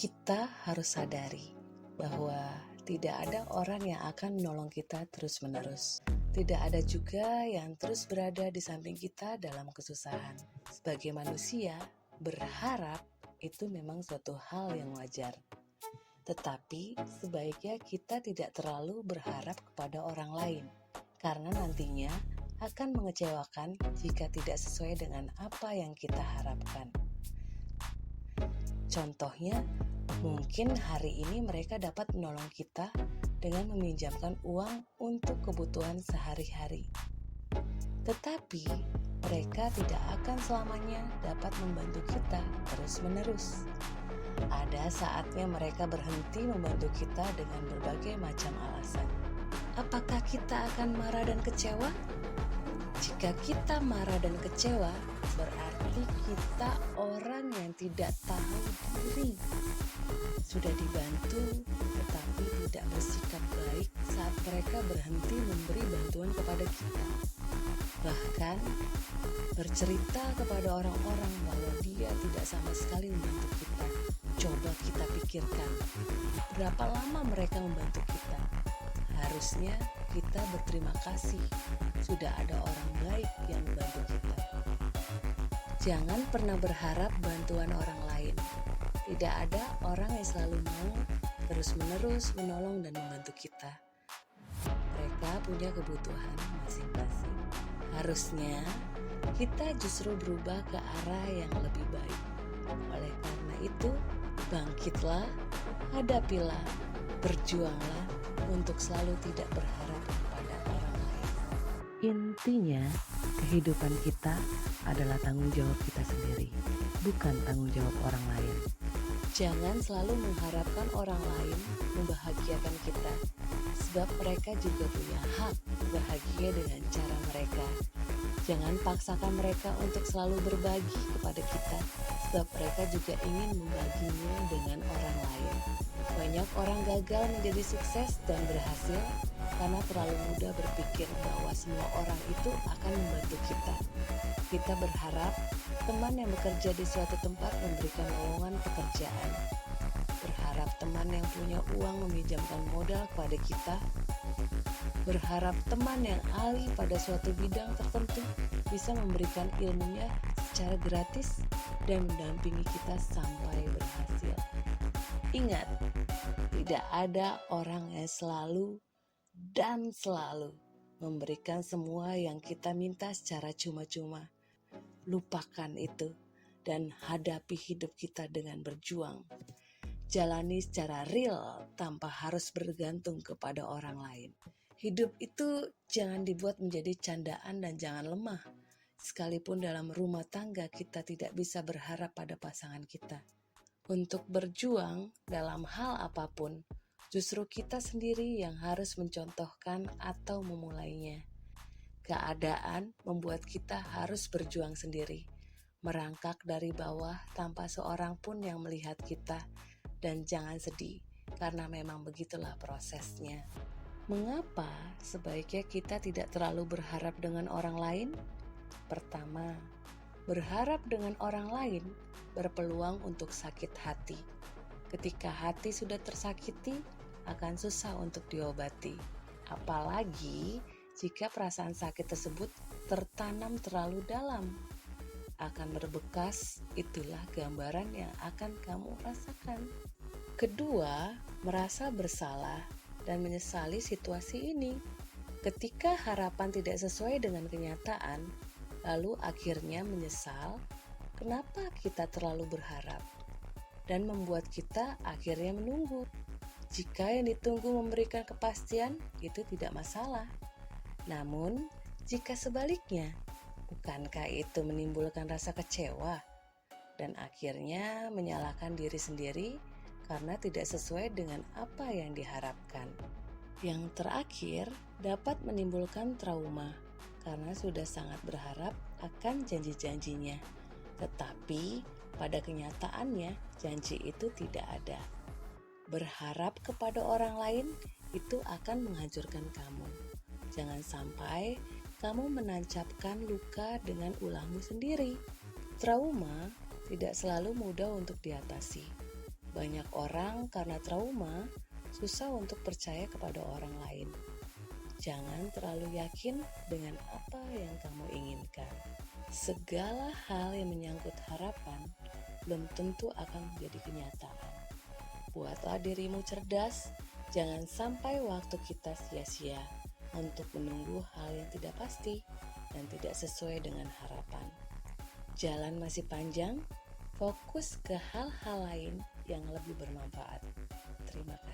Kita harus sadari bahwa tidak ada orang yang akan menolong kita terus-menerus. Tidak ada juga yang terus berada di samping kita dalam kesusahan. Sebagai manusia, berharap itu memang suatu hal yang wajar. Tetapi sebaiknya kita tidak terlalu berharap kepada orang lain, karena nantinya akan mengecewakan jika tidak sesuai dengan apa yang kita harapkan. Contohnya, mungkin hari ini mereka dapat menolong kita dengan meminjamkan uang untuk kebutuhan sehari-hari. Tetapi, mereka tidak akan selamanya dapat membantu kita terus-menerus. Ada saatnya mereka berhenti membantu kita dengan berbagai macam alasan. Apakah kita akan marah dan kecewa? Jika kita marah dan kecewa, berarti kita orang yang tidak tahu diri. Sudah dibantu, tetapi tidak bersikap baik saat mereka berhenti memberi bantuan kepada kita. Bahkan, bercerita kepada orang-orang bahwa dia tidak sama sekali membantu kita. Coba kita pikirkan, berapa lama mereka membantu kita? Harusnya kita berterima kasih, sudah ada orang baik yang membantu kita. Jangan pernah berharap bantuan orang lain. Tidak ada orang yang selalu mau terus-menerus menolong dan membantu kita. Mereka punya kebutuhan masing-masing. Harusnya kita justru berubah ke arah yang lebih baik. Oleh karena itu, bangkitlah, hadapilah, berjuanglah untuk selalu tidak berharap kepada orang lain. Intinya, kehidupan kita adalah tanggung jawab kita sendiri, bukan tanggung jawab orang lain. Jangan selalu mengharapkan orang lain membahagiakan kita, sebab mereka juga punya hak bahagia dengan cara mereka. Jangan paksakan mereka untuk selalu berbagi kepada kita, sebab mereka juga ingin membaginya dengan orang lain. Banyak orang gagal menjadi sukses dan berhasil karena terlalu mudah berpikir bahwa semua orang itu akan membantu kita. Kita berharap teman yang bekerja di suatu tempat memberikan lowongan pekerjaan. Berharap teman yang punya uang meminjamkan modal kepada kita. Berharap teman yang ahli pada suatu bidang tertentu bisa memberikan ilmunya secara gratis dan mendampingi kita sampai berhasil. Ingat, tidak ada orang yang selalu dan selalu memberikan semua yang kita minta secara cuma-cuma. Lupakan itu dan hadapi hidup kita dengan berjuang. Jalani secara real tanpa harus bergantung kepada orang lain. Hidup itu jangan dibuat menjadi candaan dan jangan lemah. Sekalipun dalam rumah tangga kita tidak bisa berharap pada pasangan kita. Untuk berjuang dalam hal apapun, justru kita sendiri yang harus mencontohkan atau memulainya. Keadaan membuat kita harus berjuang sendiri, merangkak dari bawah tanpa seorang pun yang melihat kita, dan jangan sedih, karena memang begitulah prosesnya. Mengapa sebaiknya kita tidak terlalu berharap dengan orang lain? Pertama, berharap dengan orang lain berpeluang untuk sakit hati. Ketika hati sudah tersakiti, akan susah untuk diobati. Apalagi jika perasaan sakit tersebut tertanam terlalu dalam, akan berbekas. Itulah gambaran yang akan kamu rasakan. Kedua, merasa bersalah dan menyesali situasi ini. Ketika harapan tidak sesuai dengan kenyataan, lalu akhirnya menyesal kenapa kita terlalu berharap dan membuat kita akhirnya menunggu. Jika yang ditunggu memberikan kepastian, itu tidak masalah. Namun, jika sebaliknya, bukankah itu menimbulkan rasa kecewa dan akhirnya menyalahkan diri sendiri karena tidak sesuai dengan apa yang diharapkan? Yang terakhir, dapat menimbulkan trauma karena sudah sangat berharap akan janji-janjinya. Tetapi pada kenyataannya, janji itu tidak ada. Berharap kepada orang lain itu akan menghancurkan kamu. Jangan sampai kamu menancapkan luka dengan ulahmu sendiri. Trauma tidak selalu mudah untuk diatasi. Banyak orang karena trauma susah untuk percaya kepada orang lain. Jangan terlalu yakin dengan apa yang kamu inginkan. Segala hal yang menyangkut harapan belum tentu akan menjadi kenyataan. Buatlah dirimu cerdas, jangan sampai waktu kita sia-sia untuk menunggu hal yang tidak pasti dan tidak sesuai dengan harapan. Jalan masih panjang, fokus ke hal-hal lain yang lebih bermanfaat. Terima kasih.